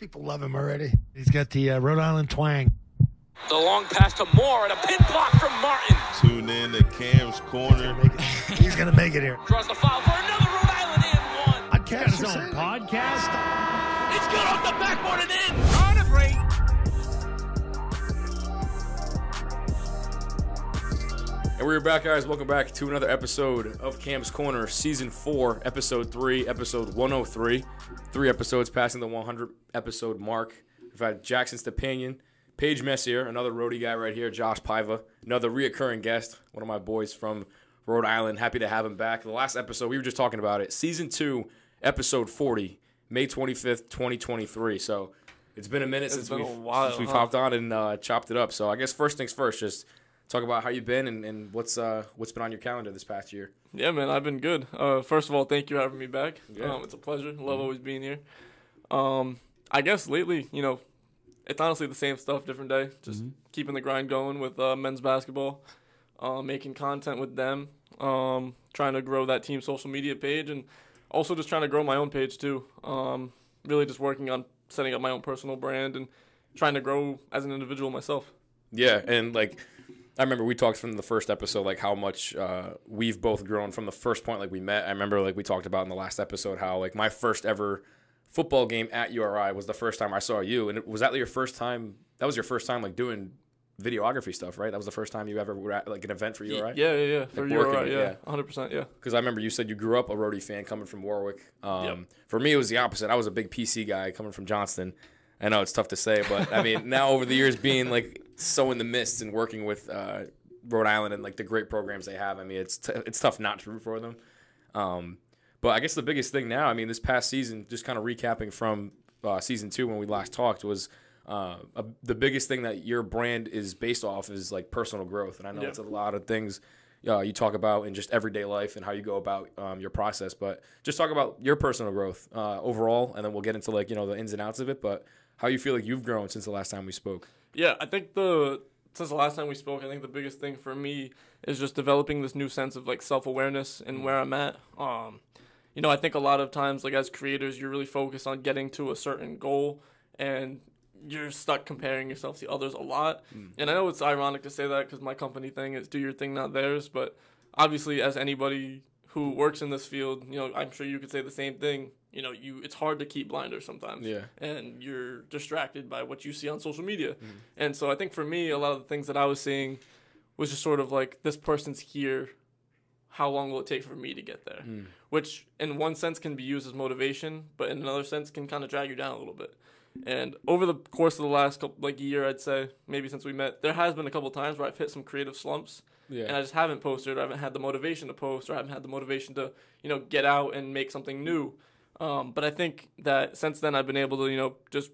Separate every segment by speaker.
Speaker 1: People love him already. He's got the Rhode Island twang.
Speaker 2: The long pass to Moore and a pin block from Martin.
Speaker 3: Tune in to Cam's Corner.
Speaker 1: He's going to make it here.
Speaker 2: Draws the foul for another Rhode Island and one.
Speaker 1: Podcast.
Speaker 4: His own podcast.
Speaker 2: It's good off the backboard and in. On a break.
Speaker 5: And we're back, guys. Welcome back to another episode of Cam's Corner, Season 4, Episode 3, Episode 103. 3 episodes passing the 100-episode mark. We've had Jackson Stepanian, Paige Messier, another roadie guy right here, Josh Paiva, another reoccurring guest, one of my boys from Rhode Island. Happy to have him back. The last episode, we were just talking about it, Season 2, Episode 40, May 25th, 2023. So it's been a minute since we've hopped on and chopped it up. So I guess first things first, just talk about how you've been and what's been on your calendar this past year.
Speaker 6: Yeah, man, I've been good. First of all, thank you for having me back.
Speaker 5: Yeah.
Speaker 6: It's a pleasure. Love always being here. I guess lately, it's honestly the same stuff, different day. Just keeping the grind going with men's basketball, making content with them, trying to grow that team social media page, and also just trying to grow my own page too. Really just working on setting up my own personal brand and trying to grow as an individual myself.
Speaker 5: Yeah, and I remember we talked from the first episode, how much we've both grown from the first point, we met. I remember, we talked about in the last episode how, my first ever football game at URI was the first time I saw you. And was that your first time? That was your first time, doing videography stuff, right? That was the first time you ever were at, an event for URI?
Speaker 6: Yeah. For URI, yeah. 100%, yeah.
Speaker 5: Because I remember you said you grew up a roadie fan coming from Warwick.
Speaker 6: Yep.
Speaker 5: For me, it was the opposite. I was a big PC guy coming from Johnston. I know it's tough to say, but, now over the years being, so in the midst and working with Rhode Island and, the great programs they have, it's tough not to root for them. But I guess the biggest thing now, this past season, just kind of recapping from Season 2 when we last talked, was the biggest thing that your brand is based off is, personal growth. And I know it's a lot of things you talk about in just everyday life and how you go about your process. But just talk about your personal growth overall, and then we'll get into, the ins and outs of it. But how you feel like you've grown since the last time we spoke.
Speaker 6: Yeah, I think since the last time we spoke, I think the biggest thing for me is just developing this new sense of self-awareness and where I'm at. I think a lot of times as creators, you're really focused on getting to a certain goal and you're stuck comparing yourself to others a lot. And I know it's ironic to say that because my company thing is do your thing, not theirs. But obviously, as anybody who works in this field, I'm sure you could say the same thing. It's hard to keep blinders sometimes.
Speaker 5: Yeah.
Speaker 6: And you're distracted by what you see on social media. And so I think for me, a lot of the things that I was seeing was just sort of this person's here. How long will it take for me to get there? Which in one sense can be used as motivation, but in another sense can kind of drag you down a little bit. And over the course of the last couple, year, I'd say, maybe since we met, there has been a couple times where I've hit some creative slumps.
Speaker 5: Yeah.
Speaker 6: And I just haven't posted, or I haven't had the motivation to post, or I haven't had the motivation to, get out and make something new. But I think that since then I've been able to, just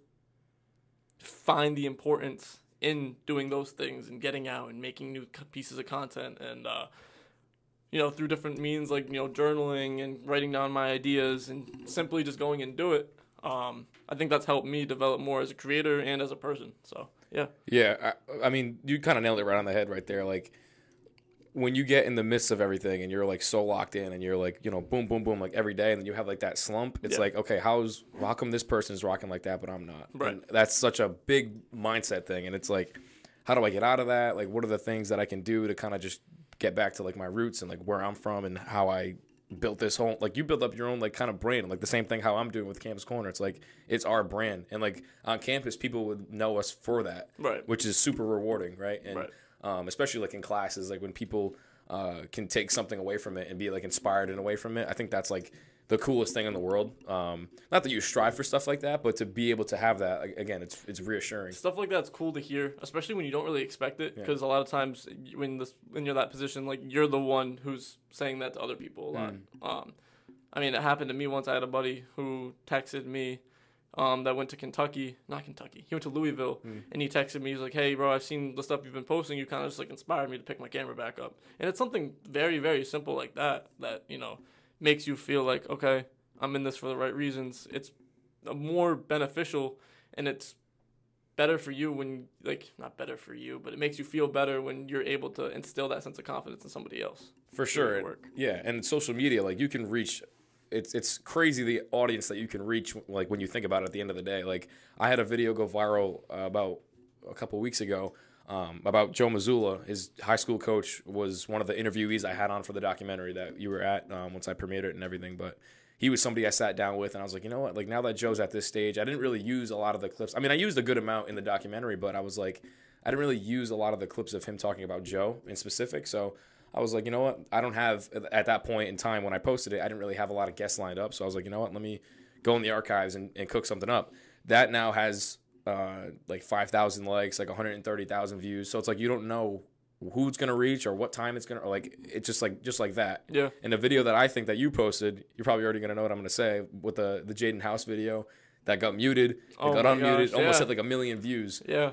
Speaker 6: find the importance in doing those things and getting out and making new pieces of content and, through different means journaling and writing down my ideas and simply just going and do it. I think that's helped me develop more as a creator and as a person. So, yeah.
Speaker 5: Yeah, you kind of nailed it right on the head right there. When you get in the midst of everything and you're so locked in and you're boom, boom, boom, every day, and then you have that slump, it's okay, how come this person's rocking like that, but I'm not?
Speaker 6: Right.
Speaker 5: And that's such a big mindset thing. And it's how do I get out of that? What are the things that I can do to kind of just get back to my roots and where I'm from and how I built this whole, you build up your own the brand, the same thing how I'm doing with Cam's Corner. It's it's our brand, and on campus people would know us for that,
Speaker 6: right?
Speaker 5: Which is super rewarding, right? And
Speaker 6: right.
Speaker 5: Especially in classes, when people can take something away from it and be inspired and away from it. I think that's the coolest thing in the world. Not that you strive for stuff like that, but to be able to have that, again, it's reassuring.
Speaker 6: Stuff like that's cool to hear, especially when you don't really expect it, because a lot of times when you're that position, you're the one who's saying that to other people a lot. It happened to me once. I had a buddy who texted me that went to he went to Louisville, and he texted me, he's like, hey, bro, I've seen the stuff you've been posting, you kind of just inspired me to pick my camera back up. And it's something very, very simple like that makes you feel okay, I'm in this for the right reasons. It's more beneficial, and it's better for you when, not better for you, but it makes you feel better when you're able to instill that sense of confidence in somebody else.
Speaker 5: For sure. Yeah, and social media, you can reach it's crazy the audience that you can reach, like, when you think about it at the end of the day. Like, I had a video go viral about a couple of weeks ago about Joe Mazzulla. His high school coach was one of the interviewees I had on for the documentary that you were at once I premiered it and everything. But he was somebody I sat down with, and I was like, you know what? Like, now that Joe's at this stage, I didn't really use a lot of the clips. I mean, I used a good amount in the documentary, but I was like, I didn't really use a lot of the clips of him talking about Joe in specific. So I was like, you know what? I don't have, at that point in time when I posted it, I didn't really have a lot of guests lined up. So I was like, you know what? Let me go in the archives and cook something up. That now has like 5,000 likes, like 130,000 views. So it's like you don't know who it's gonna reach or what time it's gonna, or like it's just like that.
Speaker 6: Yeah.
Speaker 5: And the video that I think that you posted, you're probably already gonna know what I'm gonna say with the Jaden House video that got muted, got unmuted, almost had like 1 million views.
Speaker 6: Yeah.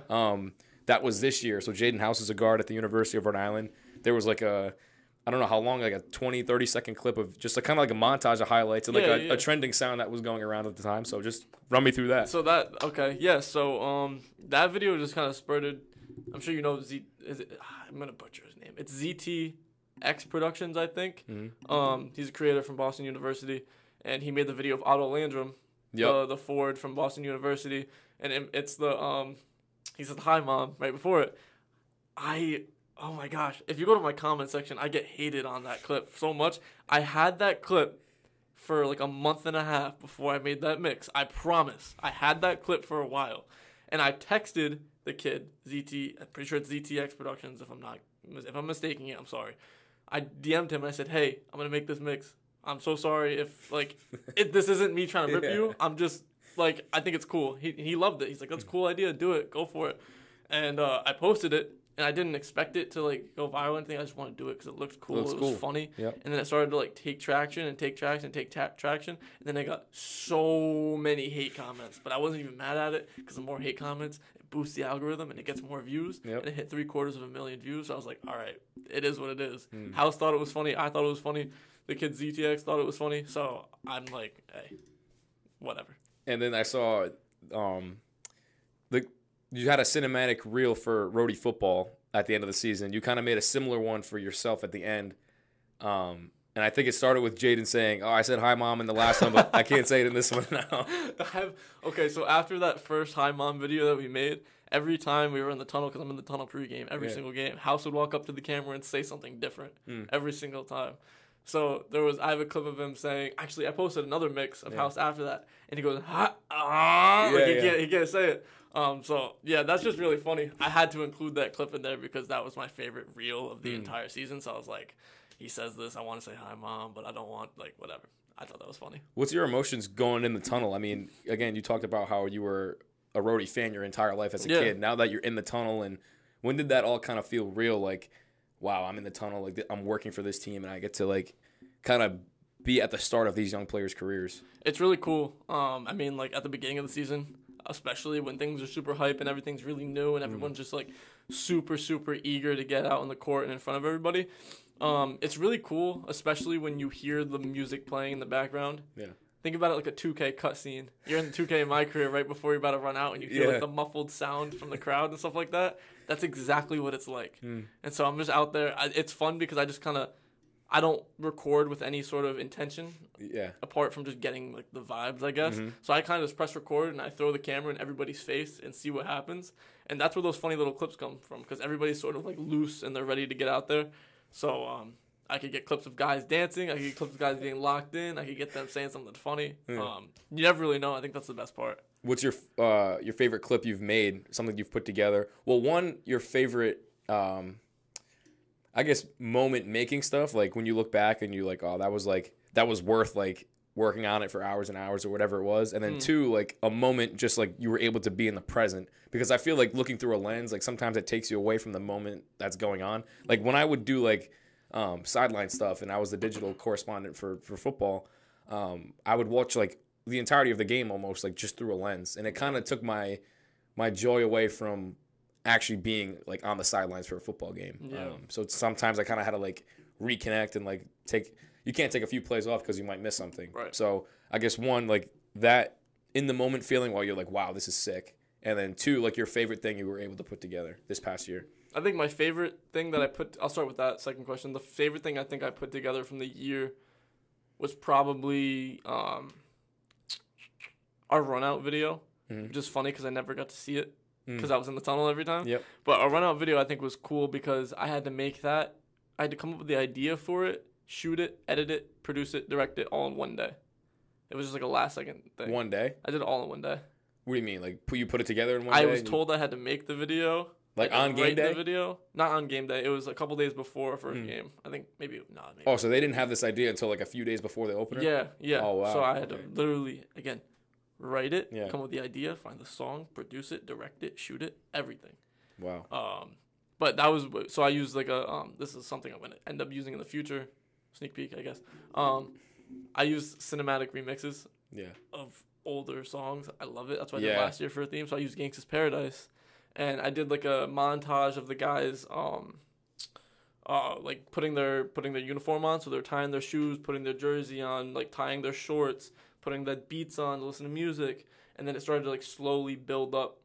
Speaker 5: That was this year. So Jaden House is a guard at the University of Rhode Island. There was like I don't know how long, like a 20, 30-second clip of just kind of like a montage of highlights and like a trending sound that was going around at the time. So just run me through that.
Speaker 6: So so that video just kind of spurted. I'm sure you know I'm gonna butcher his name. It's ZTX Productions, I think. Mm-hmm. He's a creator from Boston University, and he made the video of Otto Landrum, the forward from Boston University, and it's the he says, "Hi, Mom," right before it. Oh my gosh, if you go to my comment section, I get hated on that clip so much. I had that clip for like a month and a half before I made that mix. I promise. I had that clip for a while. And I texted the kid, I'm pretty sure it's ZTX Productions, if I'm mistaking it, I'm sorry. I DM'd him and I said, "Hey, I'm going to make this mix. I'm so sorry if, like, this isn't me trying to rip you. I'm just, like, I think it's cool." He loved it. He's like, "That's a cool idea. Do it. Go for it." And I posted it. And I didn't expect it to, like, go viral or anything. I just wanted to do it because it looked cool. It was funny. Yep. And then it started to, like, take traction. And then I got so many hate comments. But I wasn't even mad at it because the more hate comments, it boosts the algorithm and it gets more views. Yep. And it hit 750,000 views. So I was like, all right, it is what it is. House thought it was funny. I thought it was funny. The kid ZTX thought it was funny. So I'm like, hey, whatever.
Speaker 5: And then I saw you had a cinematic reel for Rhodey football at the end of the season. You kind of made a similar one for yourself at the end. And I think it started with Jaden saying, "Oh, I said hi, Mom," in the last one, but I can't say it in this one now.
Speaker 6: So after that first hi, Mom video that we made, every time we were in the tunnel, because I'm in the tunnel pregame, every single game, House would walk up to the camera and say something different every single time. So I have a clip of him saying, actually, I posted another mix of House after that, and he goes, he can't say it. That's just really funny. I had to include that clip in there because that was my favorite reel of the entire season. So I was like, he says this, I want to say hi, Mom, but I don't want, like, whatever. I thought that was funny.
Speaker 5: What's your emotions going in the tunnel? I mean, again, you talked about how you were a Rhodey fan your entire life as a kid. Now that you're in the tunnel, and when did that all kind of feel real? Like, wow, I'm in the tunnel. Like, I'm working for this team, and I get to, like, kind of be at the start of these young players' careers.
Speaker 6: It's really cool. I mean, like, at the beginning of the season, especially when things are super hype and everything's really new and everyone's just, like, super, super eager to get out on the court and in front of everybody. It's really cool, especially when you hear the music playing in the background. Yeah. Think about it like a 2K cutscene. You're in the 2K in my career right before you're about to run out and you hear like the muffled sound from the crowd and stuff like that. That's exactly what it's like. And so I'm just out there. It's fun because I don't record with any sort of intention. Yeah. Apart from just getting like the vibes, I guess. So I kind of just press record and I throw the camera in everybody's face and see what happens. And that's where those funny little clips come from because everybody's sort of like loose and they're ready to get out there. So I could get clips of guys dancing. I could get clips of guys being locked in. I could get them saying something funny. You never really know. I think that's the best part.
Speaker 5: What's your favorite clip you've made, something you've put together? Well, your favorite, I guess, moment making stuff, like when you look back and you're like, oh, that was worth like working on it for hours and hours or whatever it was. And then two, like a moment just like you were able to be in the present. Because I feel like looking through a lens, like sometimes it takes you away from the moment that's going on. Like when I would do like sideline stuff and I was the digital correspondent for football, I would watch like the entirety of the game almost like just through a lens. And it kind of took my joy away from actually being like on the sidelines for a football game. Yeah. So sometimes I kind of had to like reconnect and like you can't take a few plays off because you might miss something. Right. So I guess one, like that in the moment feeling while you're like, wow, this is sick. And then two, like your favorite thing you were able to put together this past year.
Speaker 6: I think my favorite thing that I'll start with that second question. The favorite thing I think I put together from the year was probably our run out video, which is funny because I never got to see it because I was in the tunnel every time.
Speaker 5: Yep.
Speaker 6: But our run out video I think was cool because I had to make that. I had to come up with the idea for it, shoot it, edit it, produce it, direct it all in one day. It was just like a last second thing.
Speaker 5: One day?
Speaker 6: I did it all in one day.
Speaker 5: What do you mean? Like you put it together in one day?
Speaker 6: I was told I had to make the video.
Speaker 5: Like on game day?
Speaker 6: The video. Not on game day. It was a couple days before our first game. I think maybe.
Speaker 5: Oh, so they didn't have this idea until like a few days before the opener?
Speaker 6: Yeah.
Speaker 5: Oh, wow.
Speaker 6: So I had to literally, again, write it,
Speaker 5: Yeah.
Speaker 6: come up with the idea, find the song, produce it, direct it, shoot it, everything.
Speaker 5: Wow.
Speaker 6: But that was, so I used like a, this is something I'm going to end up using in the future. Sneak peek, I guess. I used cinematic remixes of older songs. I love it. That's what I did last year for a theme. So I used Gangsta's Paradise. And I did like a montage of the guys like putting their uniform on, so they're tying their shoes, putting their jersey on, like tying their shorts, putting the beats on to listen to music, and then it started to like slowly build up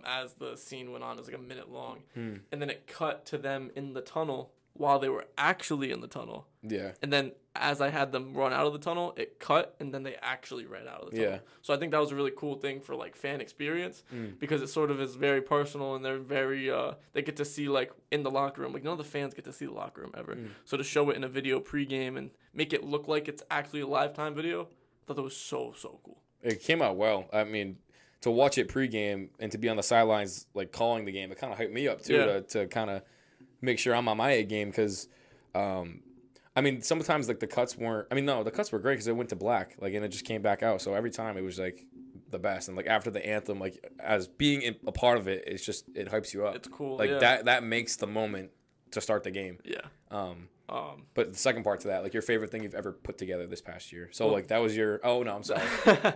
Speaker 6: as the scene went on. It was like a minute long. And then it cut to them in the tunnel while they were actually in the tunnel.
Speaker 5: Yeah.
Speaker 6: And then as I had them run out of the tunnel, it cut, and then they actually ran out of the tunnel.
Speaker 5: Yeah.
Speaker 6: So I think that was a really cool thing for like fan experience because it sort of is very personal, and they're very they get to see like in the locker room. Like none of the fans get to see the locker room ever. So to show it in a video pregame and make it look like it's actually a lifetime video, I thought that was so cool.
Speaker 5: It came out well. I mean, to watch it pregame and to be on the sidelines like calling the game, it kind of hyped me up too to kind of make sure I'm on my A game because I mean, sometimes like the cuts weren't. I mean, no, the cuts were great because it went to black, like, and it just came back out. So every time it was like the best. And like after the anthem, like as being a part of it, it's just it hypes you up.
Speaker 6: It's cool.
Speaker 5: Like that makes the moment to start the game.
Speaker 6: Yeah.
Speaker 5: But the second part to that, like your favorite thing you've ever put together this past year. So like that was your. Oh no, I'm sorry.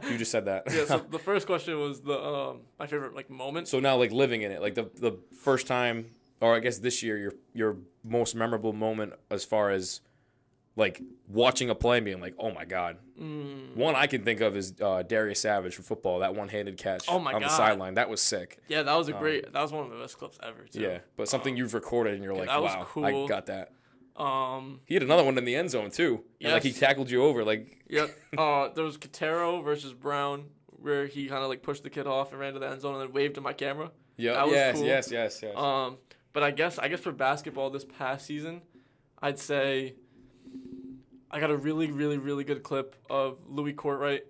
Speaker 5: You just said that.
Speaker 6: Yeah. So the first question was the my favorite like moment.
Speaker 5: So now like living in it, like the first time, or I guess this year, your most memorable moment as far as like watching a play and being like, oh my God. One I can think of is Darius Savage for football, that one-handed catch on the sideline. That was sick.
Speaker 6: Yeah, that was that was one of the best clips ever too.
Speaker 5: Yeah, but something you've recorded and you're like, wow,
Speaker 6: cool.
Speaker 5: I got that. He had another one in the end zone too. And like he tackled you over. Like
Speaker 6: Yep. There was Katero versus Brown where he kind of like pushed the kid off and ran to the end zone and then waved to my camera.
Speaker 5: Yeah. Yes.
Speaker 6: But I guess for basketball this past season, I'd say I got a really, really, really good clip of Louis Courtright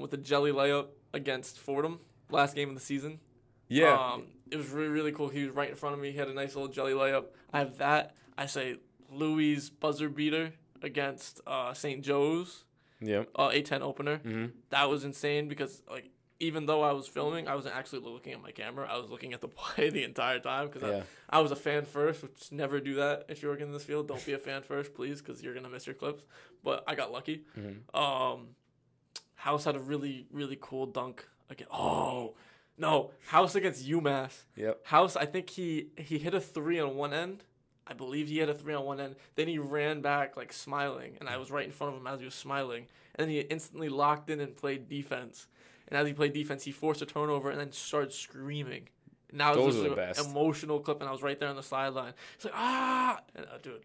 Speaker 6: with a jelly layup against Fordham last game of the season.
Speaker 5: Yeah.
Speaker 6: It was really, really cool. He was right in front of me. He had a nice little jelly layup. I have that. I say Louis' buzzer beater against St. Joe's.
Speaker 5: Yep.
Speaker 6: A10 opener. That was insane because like even though I was filming, I wasn't actually looking at my camera. I was looking at the play the entire time because I was a fan first, which never do that if you're working in this field. Don't be a fan first, please, because you're going to miss your clips. But I got lucky. House had a really, really cool dunk. Again. Oh, no. House against UMass.
Speaker 5: Yep.
Speaker 6: House, I think he hit a three on one end. I believe he had a three on one end. Then he ran back like smiling, and I was right in front of him as he was smiling. And then he instantly locked in and played defense. And as he played defense, he forced a turnover and then started screaming. And that was
Speaker 5: the
Speaker 6: an
Speaker 5: best.
Speaker 6: Emotional clip, and I was right there on the sideline. It's like, ah! And, dude,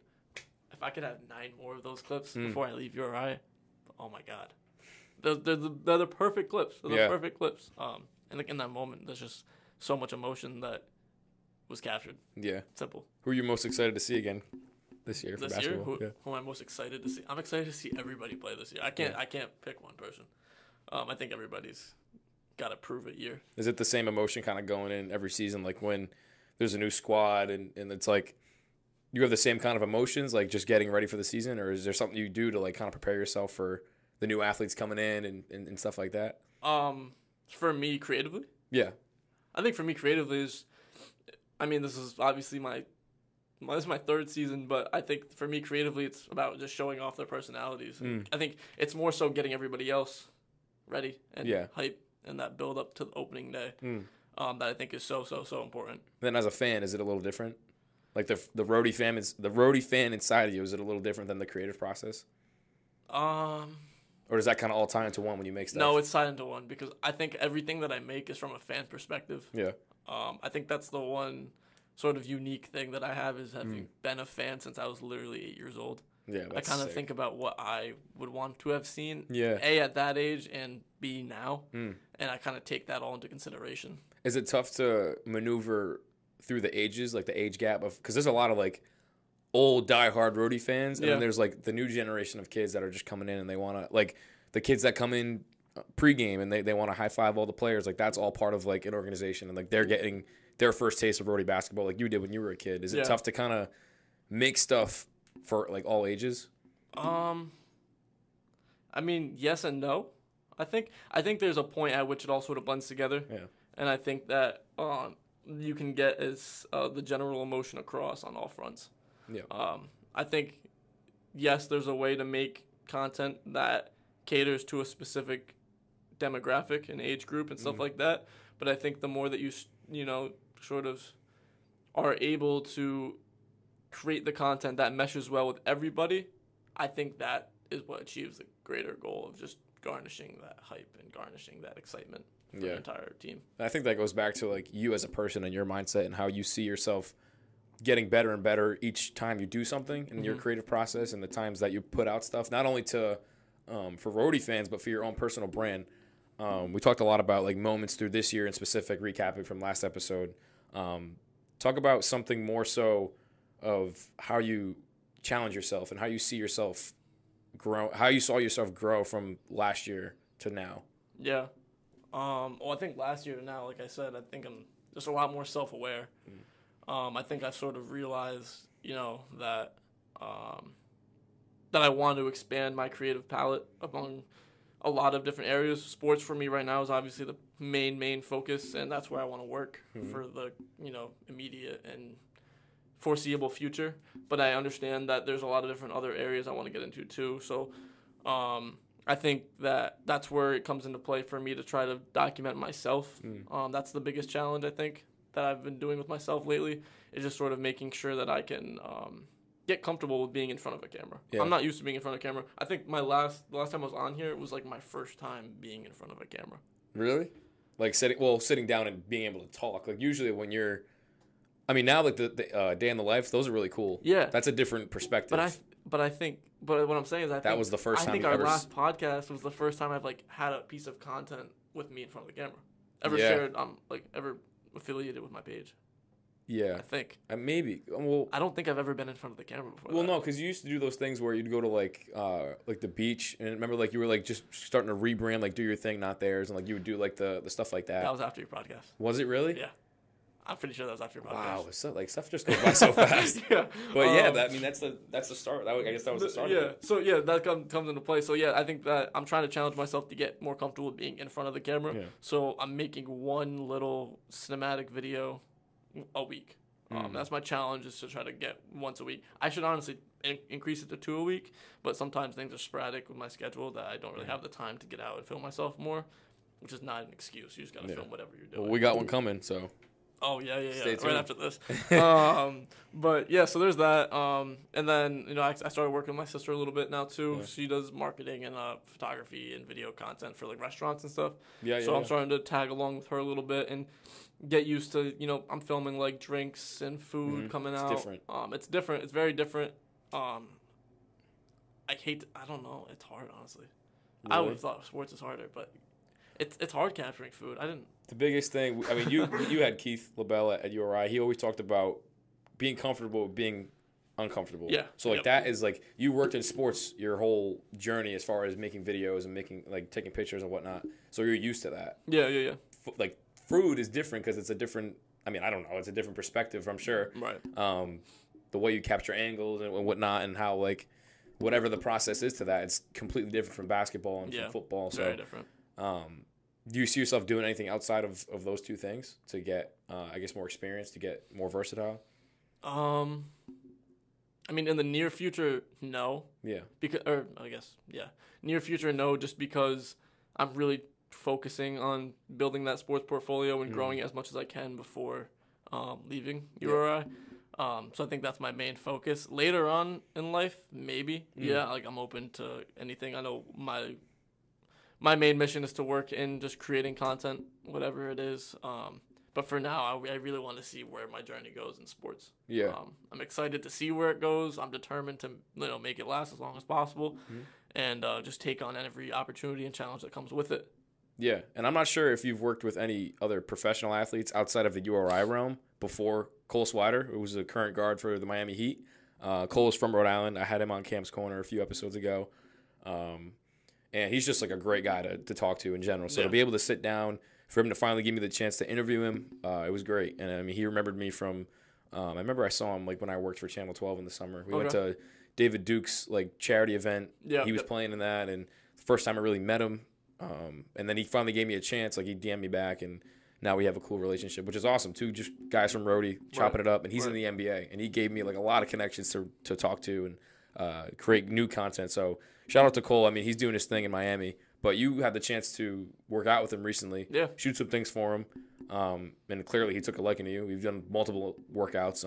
Speaker 6: if I could have 9 more of those clips before I leave URI, oh my God. They're the perfect clips. They're the perfect clips. And like in that moment, there's just so much emotion that was captured.
Speaker 5: Yeah.
Speaker 6: Simple.
Speaker 5: Who are you most excited to see again this year for basketball?
Speaker 6: Who am I most excited to see? I'm excited to see everybody play this year. I can't pick one person. I think everybody's got to prove it year.
Speaker 5: Is it the same emotion kind of going in every season, like when there's a new squad and it's like you have the same kind of emotions, like just getting ready for the season, or is there something you do to like kind of prepare yourself for the new athletes coming in and stuff like that?
Speaker 6: For me creatively?
Speaker 5: Yeah.
Speaker 6: I think for me creatively is, I mean, this is obviously this is my 3rd season, but I think for me creatively, it's about just showing off their personalities. I think it's more so getting everybody else ready and hype and that build up to the opening day that I think is so important.
Speaker 5: Then as a fan, is it a little different? Like the roadie fan inside of you, is it a little different than the creative process? Or does that kind of all tie into one when you make stuff?
Speaker 6: No, it's tied into one because I think everything that I make is from a fan perspective.
Speaker 5: Yeah.
Speaker 6: I think that's the one sort of unique thing that I have is having been a fan since I was literally 8 years old.
Speaker 5: Yeah,
Speaker 6: I
Speaker 5: that's
Speaker 6: kind of
Speaker 5: sick.
Speaker 6: think about what I would want to have seen.
Speaker 5: Yeah.
Speaker 6: A, at that age, and B, now. And I kind of take that all into consideration.
Speaker 5: Is it tough to maneuver through the ages, like the age gap of, because there's a lot of like old diehard roadie fans, and then there's like the new generation of kids that are just coming in and they want to, like the kids that come in pregame and they want to high five all the players. Like that's all part of like an organization, and like they're getting their first taste of roadie basketball, like you did when you were a kid. Is it tough to kind of make stuff for like all ages?
Speaker 6: I mean, yes and no. I think there's a point at which it all sort of blends together.
Speaker 5: Yeah.
Speaker 6: And I think that you can get the general emotion across on all fronts.
Speaker 5: Yeah.
Speaker 6: I think, yes, there's a way to make content that caters to a specific demographic and age group and stuff like that. But I think the more that you sort of are able to create the content that meshes well with everybody, I think that is what achieves the greater goal of just garnishing that hype and garnishing that excitement for the entire team.
Speaker 5: I think that goes back to like you as a person and your mindset and how you see yourself getting better and better each time you do something in your creative process, and the times that you put out stuff, not only to for roadie fans, but for your own personal brand. We talked a lot about like moments through this year in specific, recapping from last episode. Talk about something more so of how you challenge yourself and how you see yourself grow, how you saw yourself grow from last year to now.
Speaker 6: Yeah. Well, I think last year to now, like I said, I think I'm just a lot more self-aware. I think I've sort of realized, that that I want to expand my creative palette among a lot of different areas. Sports for me right now is obviously the main focus, and that's where I want to work for the, immediate and foreseeable future. But I understand that there's a lot of different other areas I want to get into too. So I think that's where it comes into play for me to try to document myself. That's the biggest challenge, I think, that I've been doing with myself lately, is just sort of making sure that I can get comfortable with being in front of a camera. I'm not used to being in front of a camera. I think the last time I was on here, it was like my first time being in front of a camera.
Speaker 5: Really? Like sitting down and being able to talk. Like usually when you're, I mean, now like the Day in the Life, those are really cool.
Speaker 6: Yeah.
Speaker 5: That's a different perspective.
Speaker 6: But what I'm saying is that
Speaker 5: was the first time
Speaker 6: I think
Speaker 5: you've
Speaker 6: our
Speaker 5: ever
Speaker 6: last podcast was the first time I've like had a piece of content with me in front of the camera. Ever affiliated with my page.
Speaker 5: Yeah.
Speaker 6: I think.
Speaker 5: Maybe. Well,
Speaker 6: I don't think I've ever been in front of the camera before.
Speaker 5: Well, no, because you used to do those things where you'd go to like the beach, and remember like you were like just starting to rebrand, like do your thing, not theirs, and like you would do like the stuff like that.
Speaker 6: That was after your podcast.
Speaker 5: Was it really?
Speaker 6: Yeah. I'm pretty sure that was after your podcast.
Speaker 5: Wow, so, like stuff just goes by so fast.
Speaker 6: Yeah.
Speaker 5: But yeah, that's the start. I guess that was the start.
Speaker 6: Yeah.
Speaker 5: Of it.
Speaker 6: So yeah, that comes into play. So yeah, I think that I'm trying to challenge myself to get more comfortable with being in front of the camera. Yeah. So I'm making one little cinematic video a week. That's my challenge, is to try to get once a week. I should honestly increase it to 2 a week, but sometimes things are sporadic with my schedule that I don't really have the time to get out and film myself more, which is not an excuse. You just got to film whatever you're doing.
Speaker 5: Well, we got one coming, so.
Speaker 6: Oh, yeah.
Speaker 5: Stay tuned.
Speaker 6: Right after this. But, yeah, so there's that. And then, I started working with my sister a little bit now, too. Yeah. She does marketing and photography and video content for, like, restaurants and stuff. So I'm starting to tag along with her a little bit and get used to, I'm filming, like, drinks and food coming out.
Speaker 5: It's different.
Speaker 6: It's different. It's very different. I don't know. It's hard, honestly. Really? I would have thought sports is harder, but it's hard capturing food.
Speaker 5: The biggest thing, I mean, you had Keith LaBelle at URI. He always talked about being comfortable with being uncomfortable.
Speaker 6: Yeah.
Speaker 5: So, like, that is, like, you worked in sports your whole journey as far as making videos and taking pictures and whatnot. So you're used to that.
Speaker 6: Yeah.
Speaker 5: Like, food is different because it's a different, I mean, I don't know, it's a different perspective, I'm sure.
Speaker 6: Right.
Speaker 5: The way you capture angles and whatnot, and how, like, whatever the process is to that, it's completely different from basketball and from football. So,
Speaker 6: very different.
Speaker 5: Do you see yourself doing anything outside of those two things to get, I guess, more experience, to get more versatile?
Speaker 6: I mean, in the near future, no.
Speaker 5: Yeah.
Speaker 6: Near future, no, just because I'm really focusing on building that sports portfolio and growing it as much as I can before leaving URI. So I think that's my main focus. Later on in life, maybe. Yeah, like I'm open to anything. I know my main mission is to work in just creating content, whatever it is. But for now, I really want to see where my journey goes in sports.
Speaker 5: Yeah.
Speaker 6: I'm excited to see where it goes. I'm determined to make it last as long as possible, and just take on every opportunity and challenge that comes with it.
Speaker 5: Yeah, and I'm not sure if you've worked with any other professional athletes outside of the URI realm before Cole Swider, who was the current guard for the Miami Heat. Cole is from Rhode Island. I had him on Cam's Corner a few episodes ago. And he's just like a great guy to talk to in general. So to be able to sit down, for him to finally give me the chance to interview him, it was great. And I mean, he remembered me from, I remember I saw him like when I worked for Channel 12 in the summer. We went to David Duke's like charity event.
Speaker 6: Yeah.
Speaker 5: He was playing in that, and the first time I really met him. And then he finally gave me a chance. Like he DM'd me back, and now we have a cool relationship, which is awesome too. Just guys from Rhodey chopping it up, and he's in the NBA, and he gave me like a lot of connections to talk to and create new content. So shout out to Cole. I mean, he's doing his thing in Miami. But you had the chance to work out with him recently, shoot some things for him, and clearly he took a liking to you. We've done multiple workouts.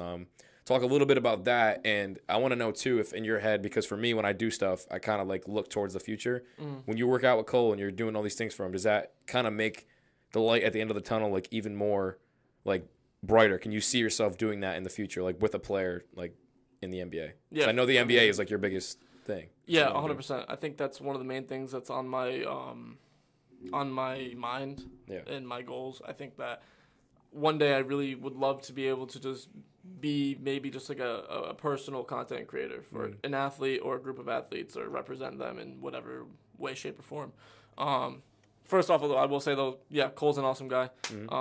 Speaker 5: Talk a little bit about that, and I want to know, too, if in your head, because for me, when I do stuff, I kind of like look towards the future. When you work out with Cole and you're doing all these things for him, does that kind of make the light at the end of the tunnel like even more like brighter? Can you see yourself doing that in the future, like with a player like in the NBA?
Speaker 6: Yeah,
Speaker 5: I know the NBA is like your biggest thing.
Speaker 6: Yeah, 100%. I think that's one of the main things that's on my mind and my goals. I think that one day I really would love to be able to just be maybe just like a personal content creator for an athlete or a group of athletes, or represent them in whatever way, shape, or form. First off, I will say, though, Cole's an awesome guy.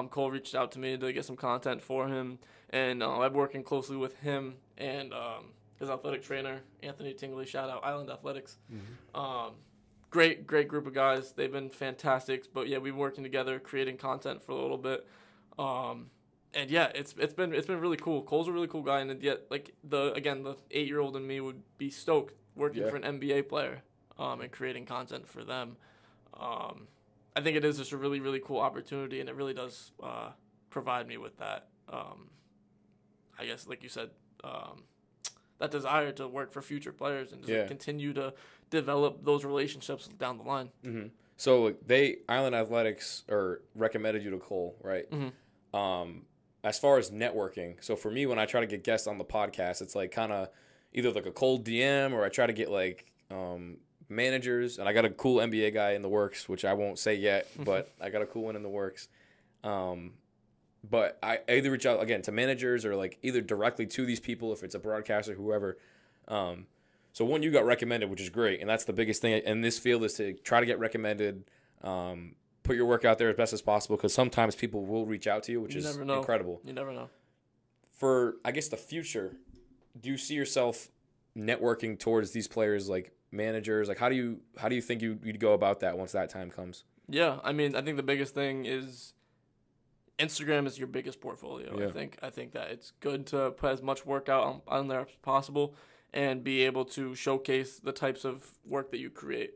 Speaker 6: Cole reached out to me to get some content for him, and I'm working closely with him and his athletic trainer, Anthony Tingley. Shout out Island Athletics. Great group of guys. They've been fantastic. But yeah, we've been working together, creating content for a little bit. And yeah, it's been really cool. Cole's a really cool guy, and yet the 8-year-old in me would be stoked working for an NBA player, and creating content for them. I think it is just a really, really cool opportunity, and it really does provide me with that. I guess, like you said, that desire to work for future players and just continue to develop those relationships down the line.
Speaker 5: So Island Athletics recommended you to Cole, right? As far as networking, so for me, when I try to get guests on the podcast, it's like kind of either like a cold DM, or I try to get like managers, and I got a cool NBA guy in the works, which I won't say yet, but I got a cool one in the works. But I either reach out again to managers, or like either directly to these people if it's a broadcaster, whoever. So one, you got recommended, which is great, and that's the biggest thing in this field, is to try to get recommended. Put your work out there as best as possible, because sometimes people will reach out to you, which is incredible.
Speaker 6: You never know.
Speaker 5: For, I guess, the future, do you see yourself networking towards these players, like managers? Like, how do you think you'd go about that once that time comes?
Speaker 6: Yeah, I mean, I think the biggest thing is Instagram is your biggest portfolio. Yeah. I think that it's good to put as much work out on there as possible, and be able to showcase the types of work that you create.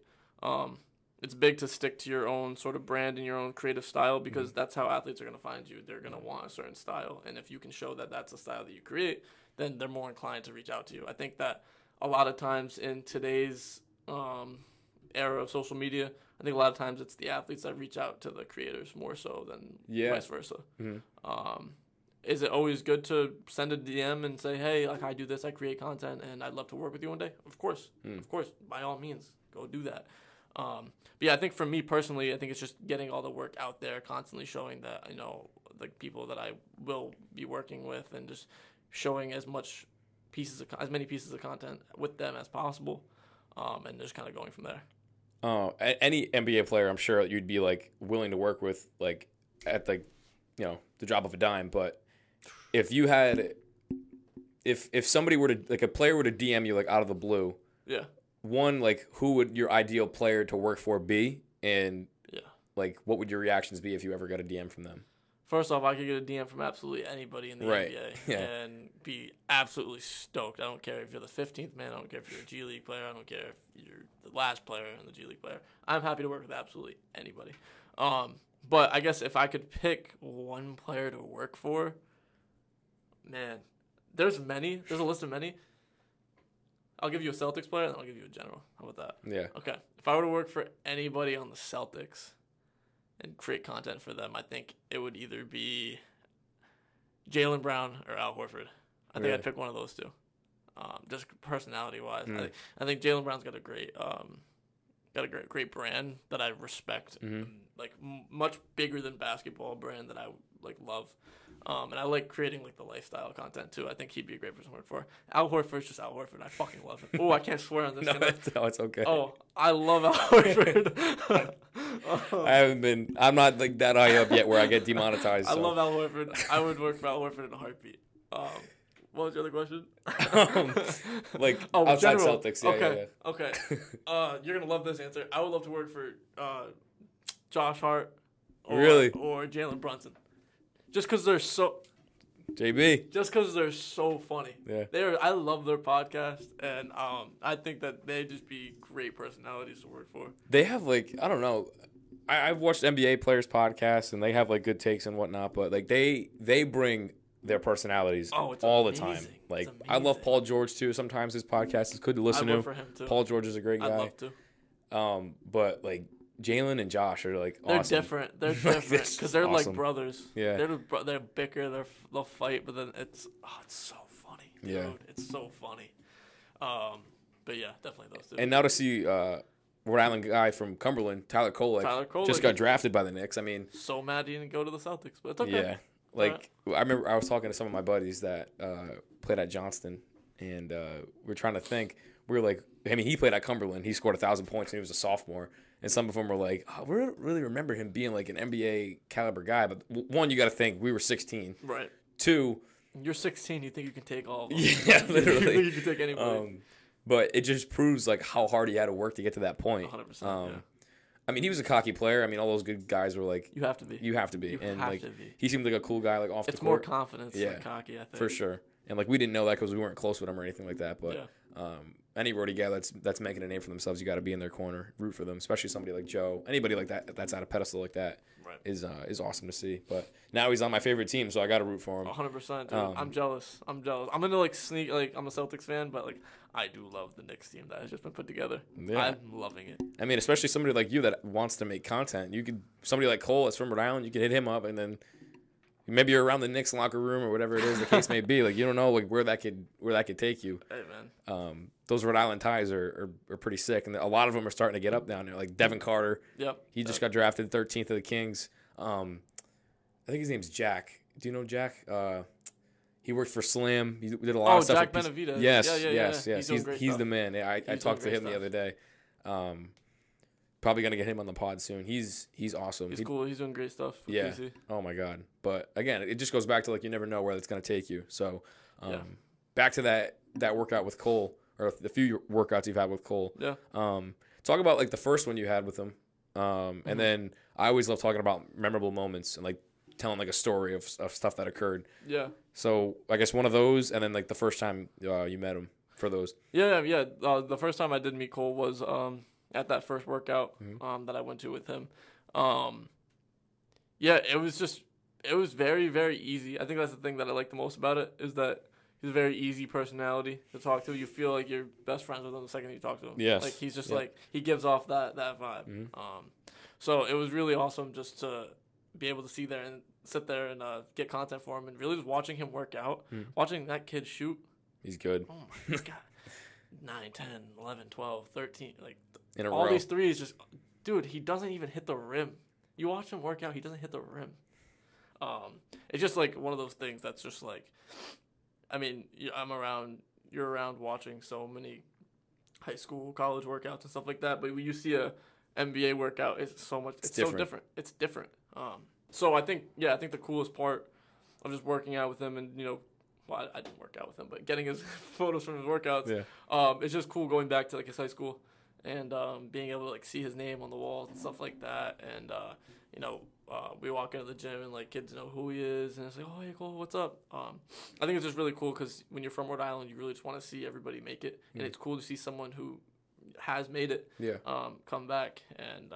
Speaker 6: It's big to stick to your own sort of brand and your own creative style, because that's how athletes are going to find you. They're going to want a certain style. And if you can show that that's a style that you create, then they're more inclined to reach out to you. I think that a lot of times in today's era of social media, I think a lot of times it's the athletes that reach out to the creators more so than vice versa. Is it always good to send a DM and say, hey, like, I do this, I create content, and I'd love to work with you one day? Of course. Of course. By all means, go do that. But yeah, I think for me personally, I think it's just getting all the work out there, constantly showing that, the people that I will be working with, and just showing as many pieces of content with them as possible, and just kind of going from there.
Speaker 5: Any NBA player, I'm sure you'd be like willing to work with, like at the drop of a dime. But if you had, if somebody were to, like, a player were to DM you like out of the blue, one, like, who would your ideal player to work for be, and like, what would your reactions be if you ever got a DM from them?
Speaker 6: First off, I could get a DM from absolutely anybody in the NBA and be absolutely stoked. I don't care if you're the 15th man. I don't care if you're a G League player. I don't care if you're the last player and the G League player. I'm happy to work with absolutely anybody. But I guess if I could pick one player to work for, man, there's many. There's a list of many. I'll give you a Celtics player, and then I'll give you a general. How about that?
Speaker 5: Yeah.
Speaker 6: Okay. If I were to work for anybody on the Celtics and create content for them, I think it would either be Jaylen Brown or Al Horford. I think
Speaker 5: Really?
Speaker 6: I'd pick one of those two. Just personality wise, I think Jaylen Brown's got a great brand that I respect, like much bigger than basketball brand that I like love. And I like creating like the lifestyle content too. I think he'd be a great person to work for. Al Horford's just Al Horford. I fucking love him. Oh, I can't swear on this.
Speaker 5: No, it's okay.
Speaker 6: Oh, I love Al Horford.
Speaker 5: I'm not like that high up yet where I get demonetized.
Speaker 6: I
Speaker 5: so.
Speaker 6: love Al Horford. I would work for Al Horford in a heartbeat. What was the other question?
Speaker 5: Outside
Speaker 6: general.
Speaker 5: Celtics. Yeah,
Speaker 6: Okay. You're gonna love this answer. I would love to work for Josh Hart.
Speaker 5: Really?
Speaker 6: Or Jalen Brunson. Just because they're so.
Speaker 5: JB.
Speaker 6: Just because they're so funny.
Speaker 5: Yeah.
Speaker 6: I love their podcast, and I think that they'd just be great personalities to work for.
Speaker 5: They have like, I don't know. I've watched NBA players podcasts and they have like good takes and whatnot, but like they bring their personalities all the time. Like I love Paul George too. Sometimes his podcast is good to listen to.
Speaker 6: I'd work for him too.
Speaker 5: Paul George is a great guy.
Speaker 6: I'd love to.
Speaker 5: But like Jalen and Josh are like
Speaker 6: they're
Speaker 5: awesome.
Speaker 6: different. They're different because they're
Speaker 5: awesome.
Speaker 6: like brothers.
Speaker 5: Yeah.
Speaker 6: They're bicker. They'll fight, but then it's so funny. Dude.
Speaker 5: Yeah.
Speaker 6: It's so funny. But yeah, definitely those two.
Speaker 5: And now to see Rhode Island guy from Cumberland, Tyler Kolek, just got drafted by the Knicks. I mean,
Speaker 6: so mad he didn't go to the Celtics, but it's okay.
Speaker 5: Yeah. Like I remember I was talking to some of my buddies that played at Johnston, and we were trying to think. We were like, I mean, he played at Cumberland. He scored 1,000 points when he was a sophomore. And some of them were like, we don't really remember him being like an NBA caliber guy. But one, you got to think we were 16.
Speaker 6: Right.
Speaker 5: Two,
Speaker 6: you're 16. You think you can take all of them?
Speaker 5: Yeah, literally.
Speaker 6: You think you can take anybody?
Speaker 5: But it just proves like how hard he had to work to get to that point.
Speaker 6: 100%. Yeah.
Speaker 5: I mean, he was a cocky player. I mean, all those good guys were like,
Speaker 6: you have to be.
Speaker 5: You have to be. And like,
Speaker 6: to be.
Speaker 5: he seemed like a cool guy, like off the court.
Speaker 6: It's more confidence than cocky, I think.
Speaker 5: For sure. And like, we didn't know that because we weren't close with him or anything like that. But any roadie guy that's making a name for themselves, you got to be in their corner, root for them. Especially somebody like Joe. Anybody like that's at a pedestal like that is awesome to see. But now he's on my favorite team, so I got to root for him.
Speaker 6: 100%. I'm jealous. I'm gonna like sneak. Like I'm a Celtics fan, but like I do love the Knicks team that has just been put together. Yeah. I'm loving it.
Speaker 5: I mean, especially somebody like you that wants to make content. Somebody like Cole that's from Rhode Island, you could hit him up, and then maybe you're around the Knicks locker room or whatever it is the case may be. Like you don't know like where that could take you.
Speaker 6: Hey man.
Speaker 5: Those Rhode Island ties are pretty sick, and a lot of them are starting to get up down there. Like Devin Carter.
Speaker 6: Yep.
Speaker 5: He just got drafted 13th of the Kings. I think his name's Jack. Do you know Jack? He worked for Slim. He did a lot of stuff.
Speaker 6: Jack Benavidez.
Speaker 5: Yes. He's the man. I talked to him the other day. Probably gonna get him on the pod soon. He's awesome.
Speaker 6: He's cool. He's doing great stuff.
Speaker 5: Yeah.
Speaker 6: PC.
Speaker 5: Oh my God. But again, it just goes back to like you never know where that's gonna take you. So, back to that workout with Cole, or the few workouts you've had with Cole.
Speaker 6: Yeah.
Speaker 5: Talk about like the first one you had with him. And then I always love talking about memorable moments and like telling like a story of stuff that occurred.
Speaker 6: Yeah.
Speaker 5: So I guess one of those, and then like the first time you met him for those.
Speaker 6: Yeah. The first time I did meet Cole was at that first workout that I went to with him. It was very, very easy. I think that's the thing that I like the most about it is that he's a very easy personality to talk to. You feel like you're best friends with him the second you talk to him.
Speaker 5: Yes.
Speaker 6: Like he's just like he gives off that vibe. So it was really awesome just to be able to sit there and get content for him and really just watching him work out, watching that kid shoot.
Speaker 5: He's good.
Speaker 6: Oh my God. 9, 10, 11, 12, 13, like
Speaker 5: in a
Speaker 6: all
Speaker 5: row.
Speaker 6: These threes just dude, he doesn't even hit the rim. You watch him work out, he doesn't hit the rim. It's just like one of those things that's just like I mean, you're around watching so many high school, college workouts and stuff like that, but when you see a NBA workout, it's so different. It's different. So I think the coolest part of just working out with him and, well, I didn't work out with him, but getting his photos from his workouts, it's just cool going back to like his high school and being able to like see his name on the walls and stuff like that. And, we walk into the gym and like kids know who he is and it's like, oh, hey, Cole, what's up? I think it's just really cool because when you're from Rhode Island, you really just want to see everybody make it. And it's cool to see someone who has made it come back. And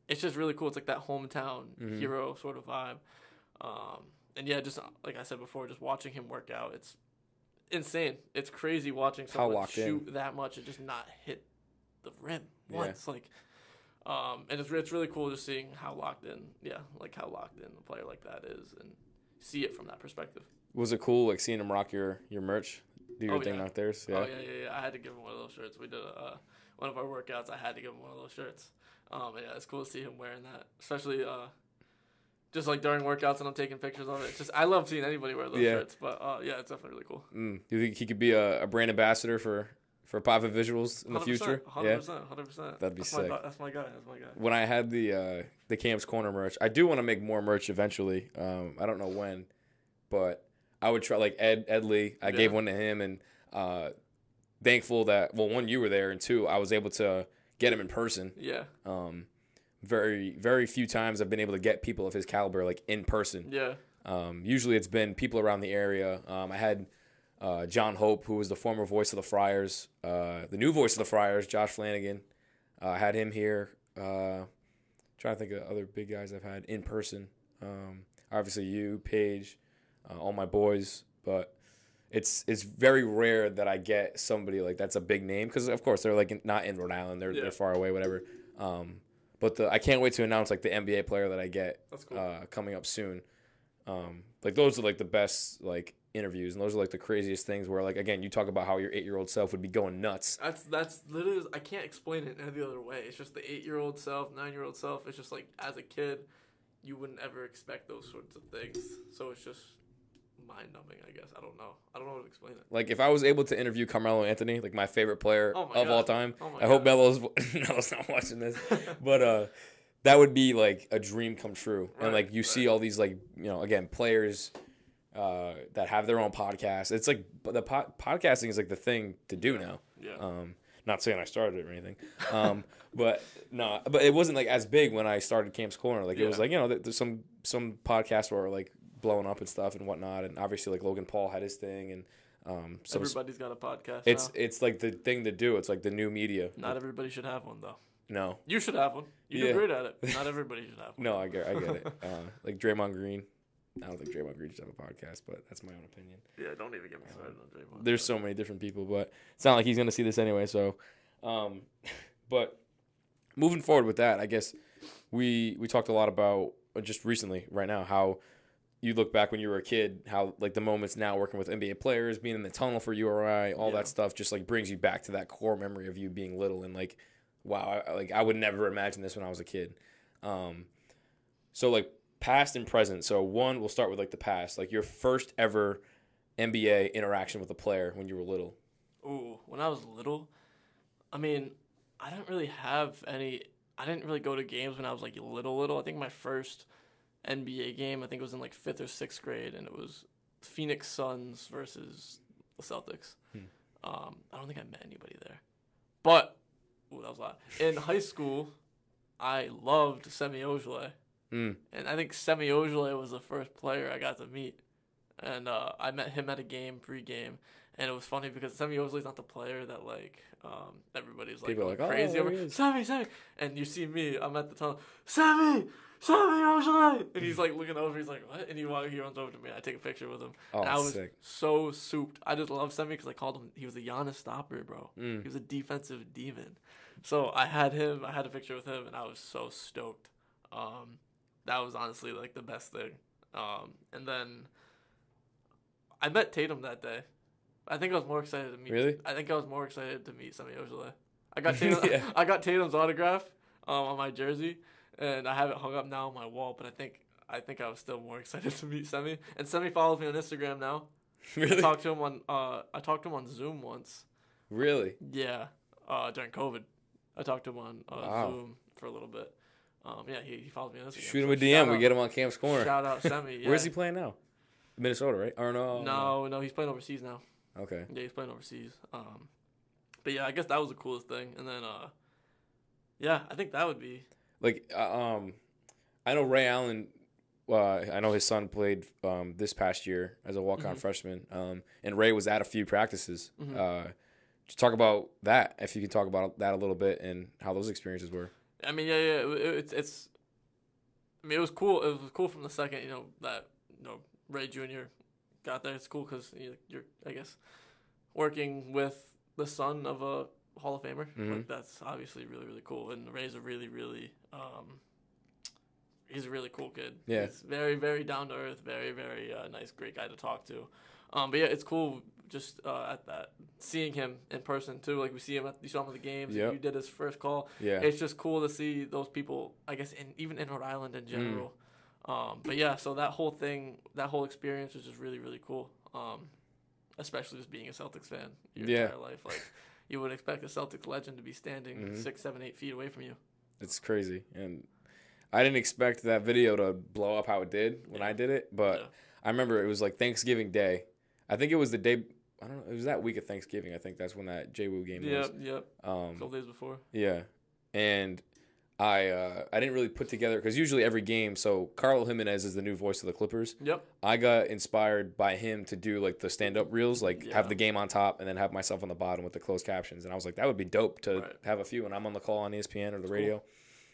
Speaker 6: it's just really cool. It's like that hometown hero sort of vibe. And yeah, just like I said before, just watching him work out, it's insane. It's crazy watching someone shoot that much and just not hit the rim once. Like, and it's really cool just seeing how locked in a player like that is. And see it from that perspective.
Speaker 5: Was it cool like seeing him rock your merch, do your thing
Speaker 6: yeah.
Speaker 5: out there? Yeah.
Speaker 6: Oh yeah. I had to give him one of those shirts. We did one of our workouts. I had to give him one of those shirts. Yeah, it's cool to see him wearing that, especially just like during workouts and I'm taking pictures of it. It's just I love seeing anybody wear those shirts. But yeah, it's definitely really cool.
Speaker 5: Do you think he could be a brand ambassador for Paiva Visuals in the future?
Speaker 6: 100%.
Speaker 5: That'd be sick.
Speaker 6: That's my guy.
Speaker 5: When I had the Cam's Corner merch, I do want to make more merch eventually. I don't know when, but I would try like Ed Lee. I gave one to him, and thankful that one, you were there, and two, I was able to get him in person.
Speaker 6: Yeah.
Speaker 5: Very, very few times I've been able to get people of his caliber like in person.
Speaker 6: Yeah.
Speaker 5: Usually it's been people around the area. I had John Hope, who was the former voice of the Friars, the new voice of the Friars, Josh Flanagan. I had him here. Trying to think of other big guys I've had in person. Obviously you, Paige, all my boys, but it's very rare that I get somebody like that's a big name because of course they're like not in Rhode Island, they're far away, whatever. But I can't wait to announce like the NBA player that I get coming up soon. Like those are like the best like interviews, and those are like the craziest things where like again you talk about how your 8-year-old self would be going nuts.
Speaker 6: That's literally I can't explain it any other way. It's just the 8-year-old self, 9-year-old self. It's just like as a kid, you wouldn't ever expect those sorts of things. So it's just mind-numbing, I guess. I don't know how to explain it.
Speaker 5: Like if I was able to interview Carmelo Anthony, like my favorite player of all time. I hope Melo's not watching this, but that would be like a dream come true. Right, and like you see all these like again players that have their own podcasts. It's like the podcasting is like the thing to do now.
Speaker 6: Yeah.
Speaker 5: Not saying I started it or anything, but it wasn't like as big when I started Camp's Corner. Like it was like there's some podcasts were like blowing up and stuff and whatnot, and obviously like Logan Paul had his thing, and
Speaker 6: everybody's got a podcast.
Speaker 5: It's like the thing to do. It's like the new media.
Speaker 6: Not everybody should have one though.
Speaker 5: No,
Speaker 6: you should have one. You do great at it. Not everybody should have one.
Speaker 5: No, I get it. Like Draymond Green. I don't think Draymond Green should have a podcast, but that's my own opinion.
Speaker 6: Yeah, don't even get me started on Draymond.
Speaker 5: There's so many different people, but it's not like he's going to see this anyway. So, but moving forward with that, I guess we talked a lot about just recently, right now, how you look back when you were a kid, how like the moments now working with NBA players, being in the tunnel for URI, all that stuff just like brings you back to that core memory of you being little and like, wow, I would never imagine this when I was a kid. So like, past and present. So we'll start with like the past, like your first ever NBA interaction with a player when you were little.
Speaker 6: Ooh, when I was little, I mean, I didn't really have any. I didn't really go to games when I was like little. I think my first NBA game, I think it was in like 5th or 6th grade, and it was Phoenix Suns versus the Celtics. I don't think I met anybody there, but that was a lot. In high school, I loved Semi Ojeleye. And I think Semi Ojeleye was the first player I got to meet. And I met him at a game, pre-game. And it was funny because Semi Ojeleye's not the player that, like, everybody's, like,
Speaker 5: people are like,
Speaker 6: crazy over. Semi! And you see me, I'm at the tunnel, Semi Ojeleye! And he's, like, looking over. He's like, what? And he runs over to me. I take a picture with him.
Speaker 5: Oh,
Speaker 6: and I was
Speaker 5: sick.
Speaker 6: so souped. I just love Semi because I called him, he was a Giannis stopper, bro. He was a defensive demon. So I had a picture with him, and I was so stoked. That was honestly like the best thing. And then I met Tatum that day. I think I was more excited to meet.
Speaker 5: Really?
Speaker 6: I think I was more excited to meet Semi Ojeleye. I got Tatum. I got Tatum's autograph on my jersey, and I have it hung up now on my wall. But I think I was still more excited to meet Semi. And Semi follows me on Instagram now.
Speaker 5: Really?
Speaker 6: I talked to him on Zoom once.
Speaker 5: Really?
Speaker 6: Yeah. During COVID, I talked to him on Zoom for a little bit. Yeah, he follows me on Instagram.
Speaker 5: Shoot him a DM. We get him on Camp's Corner.
Speaker 6: Shout out Semi. Yeah.
Speaker 5: Where's he playing now? Minnesota, right? Or no?
Speaker 6: No, he's playing overseas now.
Speaker 5: Okay.
Speaker 6: Yeah, he's playing overseas. But yeah, I guess that was the coolest thing. And then, yeah, I think that would be
Speaker 5: like I know Ray Allen. I know his son played this past year as a walk-on freshman. And Ray was at a few practices. Just talk about that, if you can talk about that a little bit and how those experiences were.
Speaker 6: I mean, it's. I mean, it was cool. It was cool from the second, that Ray Jr. got there. It's cool because you're, I guess, working with the son of a Hall of Famer. Like, that's obviously really, really cool. And Ray's a really, really, he's a really cool kid.
Speaker 5: Yeah.
Speaker 6: He's very, very down to earth, very, very nice, great guy to talk to. But yeah, it's cool just at that seeing him in person too. Like you saw him at the games.
Speaker 5: Yep.
Speaker 6: You did his first call.
Speaker 5: Yeah.
Speaker 6: It's just cool to see those people. I guess even in Rhode Island in general. But yeah, so that whole experience was just really, really cool. Especially just being a Celtics fan your entire life. Like you would expect a Celtics legend to be standing 6, 7, 8 feet away from you.
Speaker 5: It's crazy, and I didn't expect that video to blow up how it did when I did it. But I remember it was like Thanksgiving Day. I think it was the day. I don't know. It was that week of Thanksgiving. I think that's when that J-Woo game was.
Speaker 6: Yep. A couple days before.
Speaker 5: Yeah, and I didn't really put together because usually every game. So Carlo Jimenez is the new voice of the Clippers.
Speaker 6: Yep.
Speaker 5: I got inspired by him to do like the stand-up reels, like have the game on top and then have myself on the bottom with the closed captions. And I was like, that would be dope to have a few when I'm on the call on ESPN or the radio.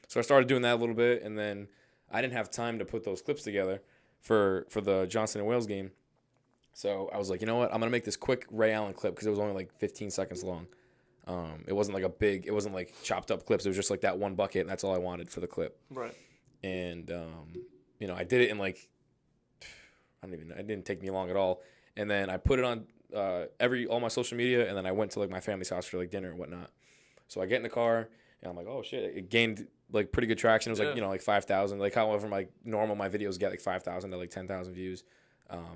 Speaker 5: So I started doing that a little bit, and then I didn't have time to put those clips together for the Johnson and Wales game. So I was like, you know what? I'm gonna make this quick Ray Allen clip because it was only like 15 seconds long. It wasn't like it wasn't like chopped up clips. It was just like that one bucket, and that's all I wanted for the clip.
Speaker 6: Right.
Speaker 5: And I did it in like it didn't take me long at all. And then I put it on all my social media, and then I went to like my family's house for like dinner and whatnot. So I get in the car, and I'm like, oh shit! It gained like pretty good traction. It was like like 5,000. Like however my videos get like 5,000 to like 10,000 views.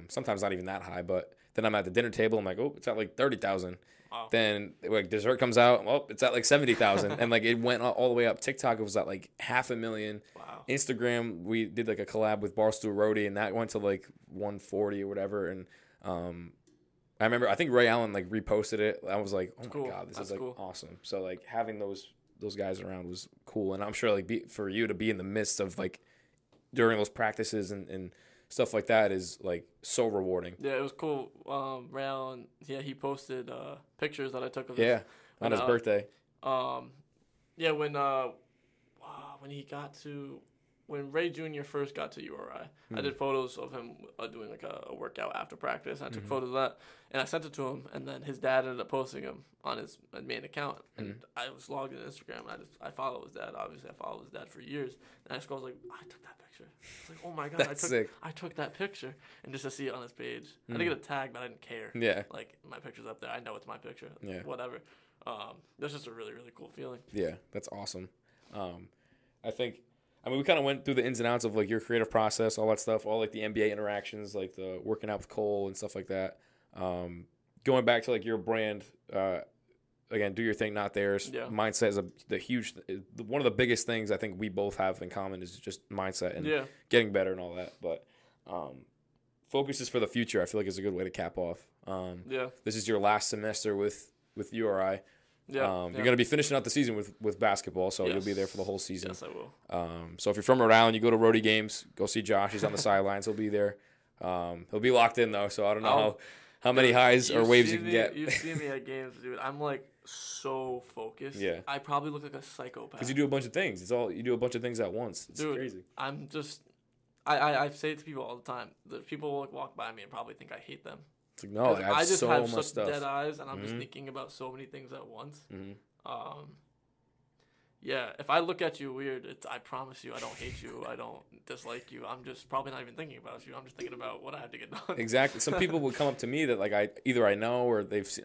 Speaker 5: Sometimes not even that high, but then I'm at the dinner table. I'm like, oh, it's at like 30,000. Wow. Then like dessert comes out. Well, it's at like 70,000, and like it went all the way up. TikTok, it was at like 500,000.
Speaker 6: Wow.
Speaker 5: Instagram, we did like a collab with Barstool Roadie, and that went to like 140 or whatever. And I remember, I think Ray Allen like reposted it. I was like, oh my god, this is like awesome. So like having those guys around was cool, and I'm sure like for you to be in the midst of like during those practices and stuff like that is like so rewarding.
Speaker 6: Yeah, it was cool. Ray Allen, he posted pictures that I took of his
Speaker 5: on his birthday.
Speaker 6: When Ray Jr. first got to URI, I did photos of him doing like a workout after practice. I took photos of that, and I sent it to him. And then his dad ended up posting him on his main account. And I was logged in Instagram. And I follow his dad. Obviously, I followed his dad for years. And I scrolled like, I took that picture. I was like, oh my god, I took that picture. And just to see it on his page, I didn't get a tag, but I didn't care.
Speaker 5: Yeah,
Speaker 6: like my picture's up there. I know it's my picture.
Speaker 5: Yeah,
Speaker 6: whatever. That's just a really, really cool feeling.
Speaker 5: Yeah, that's awesome. I mean, we kind of went through the ins and outs of like your creative process, all that stuff, all like the NBA interactions, like the working out with Cole and stuff like that. Going back to like your brand, again, do your thing, not theirs. Yeah. Mindset is one of the biggest things I think we both have in common is just mindset and getting better and all that. But focus is for the future. I feel like is a good way to cap off. This is your last semester with URI. You're going to be finishing out the season with basketball, so you'll be there for the whole season.
Speaker 6: Yes, I will.
Speaker 5: So if you're from Rhode Island, you go to Rhodey games, go see Josh. He's on the sidelines. He'll be there. He'll be locked in, though, so I don't know how many highs or waves you can get.
Speaker 6: You've seen me at games, dude. I'm, like, so focused. Yeah. I probably look like a psychopath.
Speaker 5: Because you do a bunch of things. You do a bunch of things at once. It's crazy.
Speaker 6: I'm just – I say it to people all the time. The people will walk by me and probably think I hate them.
Speaker 5: It's like, no, I just have such
Speaker 6: dead eyes, and I'm just thinking about so many things at once. If I look at you weird, I promise you I don't hate you. I don't dislike you. I'm just probably not even thinking about you. I'm just thinking about what I have to get done.
Speaker 5: Exactly. Some people would come up to me that like I know or they've seen,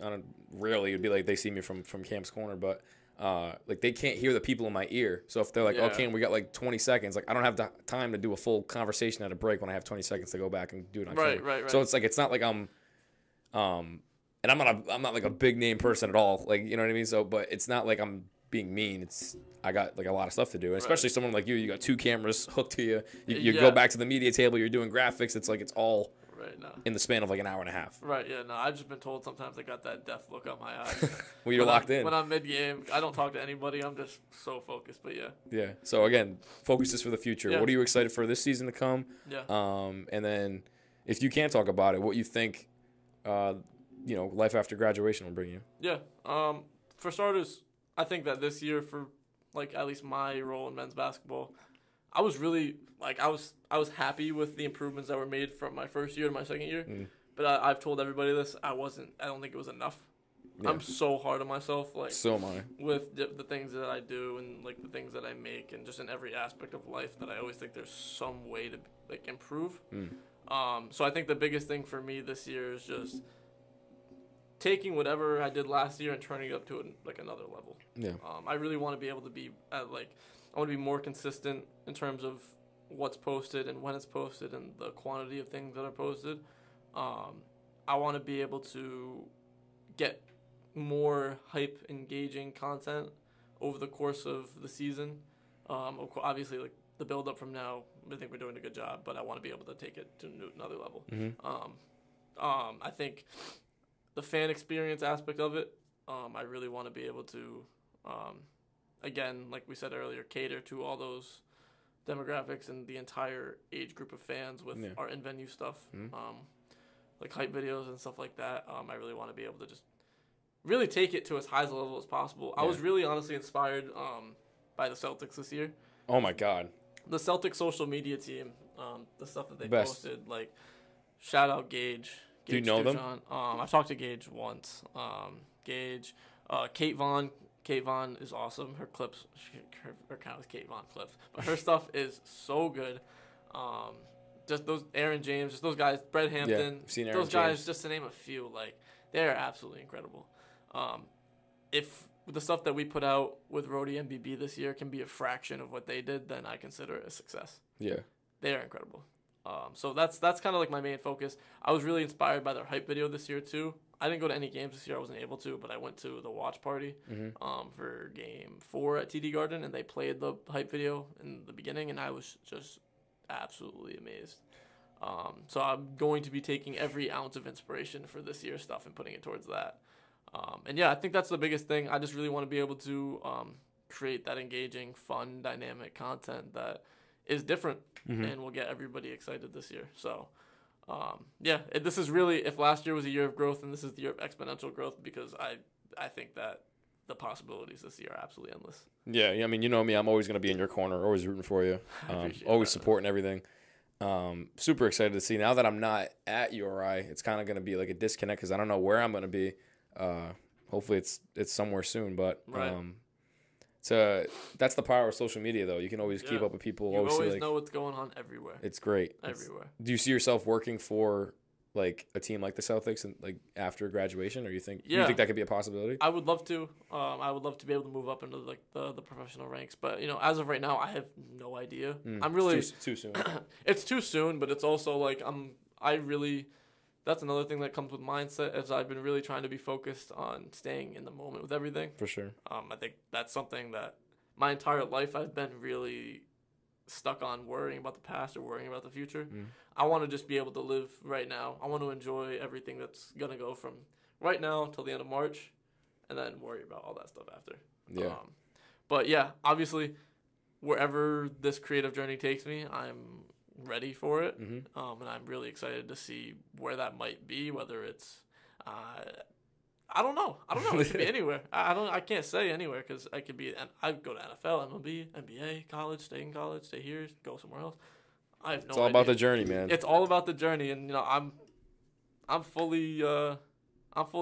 Speaker 5: rarely it would be like they see me from Cam's Corner, but like they can't hear the people in my ear. So if they're like, okay, we got like 20 seconds, like I don't have the time to do a full conversation at a break when I have 20 seconds to go back and do it on camera. Right. So it's like it's not like I'm and I'm not like a big name person at all. Like, you know what I mean? So, but it's not like I'm being mean. I got like a lot of stuff to do. And especially someone like you got 2 cameras hooked to you. You go back to the media table, you're doing graphics. It's like, it's all in the span of like an hour and a half.
Speaker 6: Right. Yeah. No, I've just been told sometimes I got that death look on my eyes.
Speaker 5: Well, you're locked in.
Speaker 6: When I'm mid-game, I don't talk to anybody. I'm just so focused, but yeah.
Speaker 5: Yeah. So again, focus is for the future. Yeah. What are you excited for this season to come?
Speaker 6: Yeah.
Speaker 5: And then if you can't talk about it, what you think, life after graduation will bring you.
Speaker 6: Yeah. For starters, I think that this year, for like at least my role in men's basketball, I was really like I was happy with the improvements that were made from my first year to my second year. But I've told everybody this. I don't think it was enough. I'm so hard on myself, like
Speaker 5: So am I.
Speaker 6: with the things that I do and like the things that I make, and just in every aspect of life that I always think there's some way to like improve. So I think the biggest thing for me this year is just taking whatever I did last year and turning it up to like another level.
Speaker 5: Yeah.
Speaker 6: I really want to be able to be at I want to be more consistent in terms of what's posted and when it's posted and the quantity of things that are posted. I want to be able to get more hype, engaging content over the course of the season. Obviously, like the build up from now, I think we're doing a good job, but I want to be able to take it to another level. I think the fan experience aspect of it, I really want to be able to, again, like we said earlier, cater to all those demographics and the entire age group of fans with our in-venue stuff, like hype videos and stuff like that. I really want to be able to just really take it to as high a level as possible. I was really honestly inspired by the Celtics this year.
Speaker 5: Oh my God.
Speaker 6: The Celtics social media team, the stuff that they
Speaker 5: Best.
Speaker 6: posted, like shout out Gage.
Speaker 5: Do you know them?
Speaker 6: I've talked to Gage once. Gage, Kate Vaughn. Kate Vaughn is awesome. Her clips, her account is Kate Vaughn clips, but her stuff is so good. Just those Aaron James, just those guys, Brett Hampton,
Speaker 5: I've seen Aaron
Speaker 6: those guys,
Speaker 5: James.
Speaker 6: just to name a few, like they're absolutely incredible. If the stuff that we put out with Rhodey MBB this year can be a fraction of what they did, then I consider it a success.
Speaker 5: Yeah.
Speaker 6: They are incredible. So that's kind of like my main focus. I was really inspired by their hype video this year too. I didn't go to any games this year. I wasn't able to, but I went to the watch party for Game 4 at TD Garden, and they played the hype video in the beginning, and I was just absolutely amazed. So I'm going to be taking every ounce of inspiration for this year's stuff and putting it towards that. And yeah, I think that's the biggest thing. I just really want to be able to create that engaging, fun, dynamic content that is different and will get everybody excited this year. So, this is really, if last year was a year of growth, and this is the year of exponential growth, because I think that the possibilities this year are absolutely endless.
Speaker 5: Yeah, I mean, you know me, I'm always going to be in your corner, always rooting for you, always supporting everything. Super excited to see. Now that I'm not at URI, it's kind of going to be like a disconnect because I don't know where I'm going to be. Hopefully it's somewhere soon, but
Speaker 6: right.
Speaker 5: That's the power of social media, though. You can always keep up with people.
Speaker 6: You always know what's going on everywhere.
Speaker 5: It's great.
Speaker 6: Everywhere.
Speaker 5: Do you see yourself working for like a team like the Celtics and like after graduation, or do you think that could be a possibility?
Speaker 6: I would love to. I would love to be able to move up into like the professional ranks, but as of right now, I have no idea. I'm really
Speaker 5: it's too soon.
Speaker 6: It's too soon, but it's also like that's another thing that comes with mindset, as I've been really trying to be focused on staying in the moment with everything.
Speaker 5: For sure.
Speaker 6: I think that's something that my entire life I've been really stuck on, worrying about the past or worrying about the future. I want to just be able to live right now. I want to enjoy everything that's going to go from right now till the end of March, and then worry about all that stuff after.
Speaker 5: Yeah.
Speaker 6: But yeah, obviously, wherever this creative journey takes me, I'm ready for it, and I'm really excited to see where that might be. Whether it's, I don't know. It could be anywhere. I can't say anywhere because I could be. I go to NFL, MLB, NBA, college, stay here, go somewhere else. I have no idea.
Speaker 5: It's all about the journey, man.
Speaker 6: It's all about the journey, and I'm fully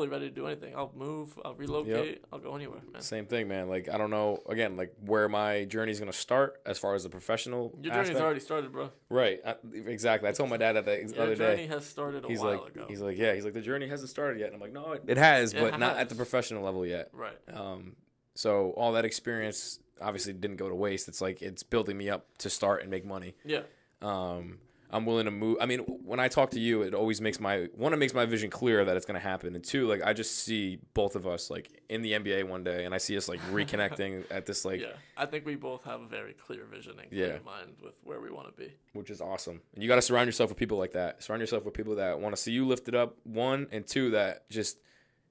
Speaker 6: ready to do anything. I'll move. I'll relocate.
Speaker 5: Yep.
Speaker 6: I'll go anywhere, man.
Speaker 5: Same thing, man. Like, I don't know, again, like, where my journey's going to start as far as the professional
Speaker 6: Your
Speaker 5: aspect.
Speaker 6: journey's already started, bro.
Speaker 5: Right. Exactly. I told my dad that the other day.
Speaker 6: Your journey has started a while ago.
Speaker 5: He's like, the journey hasn't started yet. And I'm like, no, it has, but not at the professional level yet.
Speaker 6: Right.
Speaker 5: So all that experience obviously didn't go to waste. It's like it's building me up to start and make money.
Speaker 6: Yeah.
Speaker 5: I'm willing to move. I mean, when I talk to you, it always makes my vision clear that it's going to happen. And two, like, I just see both of us like in the NBA one day, and I see us like reconnecting at this like.
Speaker 6: Yeah, I think we both have a very clear vision and clear mind with where we want to be.
Speaker 5: Which is awesome. And you got to surround yourself with people like that. Surround yourself with people that want to see you lifted up, one, and two, that just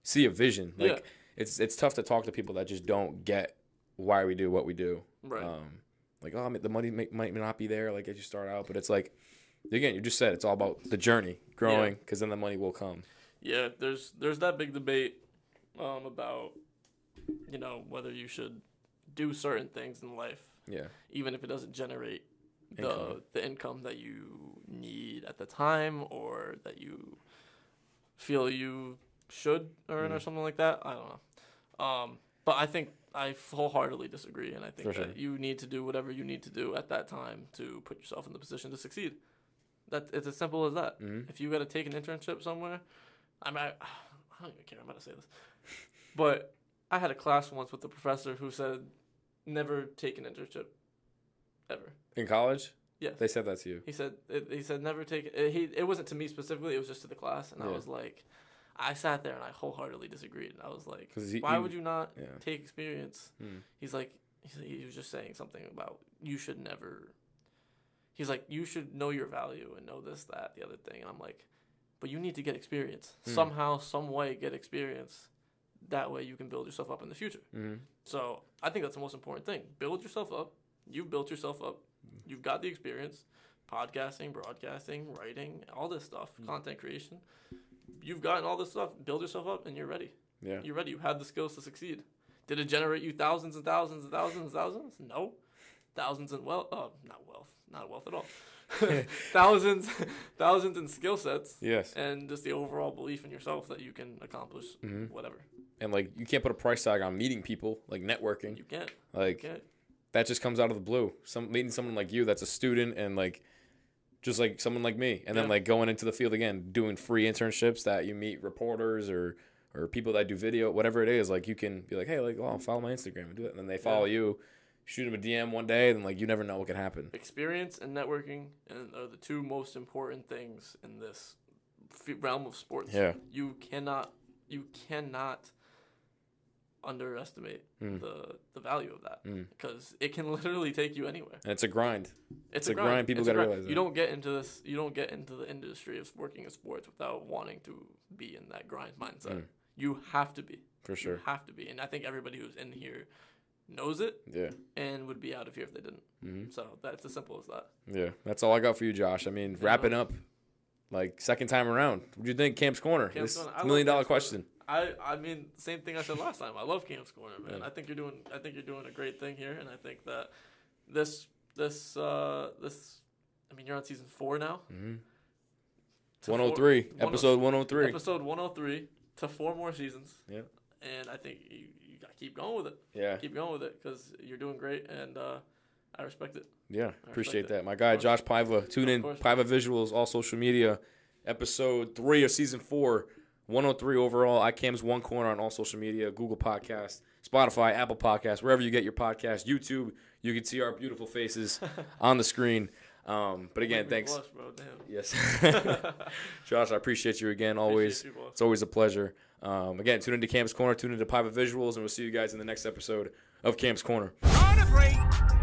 Speaker 5: see a vision. Like, it's tough to talk to people that just don't get why we do what we do.
Speaker 6: Right.
Speaker 5: Like, oh, the money might not be there, like, as you start out, but it's like, again, you just said it's all about the journey, growing, because then the money will come. Yeah,
Speaker 6: there's that big debate about, whether you should do certain things in life, even if it doesn't generate the income that you need at the time, or that you feel you should earn or something like that. I don't know. But I think I wholeheartedly disagree, and I think that you need to do whatever you need to do at that time to put yourself in the position to succeed. It's as simple as that. If you got to take an internship somewhere, I don't even care. I'm about to say this, but I had a class once with the professor who said, "Never take an internship, ever."
Speaker 5: In college?
Speaker 6: Yes.
Speaker 5: They said that to you.
Speaker 6: He said never take it. It wasn't to me specifically. It was just to the class, and I was like, I sat there and I wholeheartedly disagreed. And I was like, why would you not take experience? He was just saying something about you should never. He's like, you should know your value and know this, that, the other thing. And I'm like, but you need to get experience. Somehow, some way, get experience. That way you can build yourself up in the future. So I think that's the most important thing. Build yourself up. You've built yourself up. You've got the experience. Podcasting, broadcasting, writing, all this stuff, content creation. You've gotten all this stuff. Build yourself up and you're ready. Yeah. You're ready. You have the skills to succeed. Did it generate you thousands and thousands and thousands and thousands? No. Thousands in wealth. Not wealth at all. thousands in skill sets. Yes. And just the overall belief in yourself that you can accomplish whatever.
Speaker 5: And like you can't put a price tag on meeting people, like networking.
Speaker 6: You can't.
Speaker 5: Like that just comes out of the blue. Meeting someone like you that's a student and like just like someone like me, and then like going into the field again, doing free internships that you meet reporters or people that do video, whatever it is. Like you can be like, hey, like, oh, follow my Instagram and do it, and then they follow you. Shoot them a DM one day, then like you never know what can happen.
Speaker 6: Experience and networking are the two most important things in this realm of sports. Yeah, you cannot underestimate the value of that because it can literally take you anywhere.
Speaker 5: And it's a grind. It's a grind. People got to realize that.
Speaker 6: You don't get into this. You don't get into the industry of working in sports without wanting to be in that grind mindset. You have to be.
Speaker 5: For sure.
Speaker 6: You have to be, and I think everybody who's in here knows it, and would be out of here if they didn't. So that's as simple as that.
Speaker 5: Yeah, that's all I got for you, Josh. I mean, wrapping up, like second time around. What do you think, Camp's Corner? It's a $1 million question.
Speaker 6: I mean, same thing I said last time. I love Camp's Corner, man. I think you're doing a great thing here, and I think that this. I mean, you're on season 4 now.
Speaker 5: 103, episode 103.
Speaker 6: Episode 103 to 4 more seasons. Yeah. And I think you got to keep going with it. Yeah. Keep going with it because you're doing great, and I respect it.
Speaker 5: Yeah, appreciate that. My guy, Josh Paiva. Tune in, Paiva Visuals, all social media. Episode 3 of season 4, 103 overall. iCam's One Corner on all social media, Google Podcasts, Spotify, Apple Podcasts, wherever you get your podcasts, YouTube. You can see our beautiful faces on the screen. But again, thanks.
Speaker 6: Blush, bro. Damn.
Speaker 5: Yes. Josh, I appreciate you again. Always. It's always a pleasure. Again, tune into Camp's Corner, tune into Paiva Visuals, and we'll see you guys in the next episode of Camp's Corner.
Speaker 4: On a break.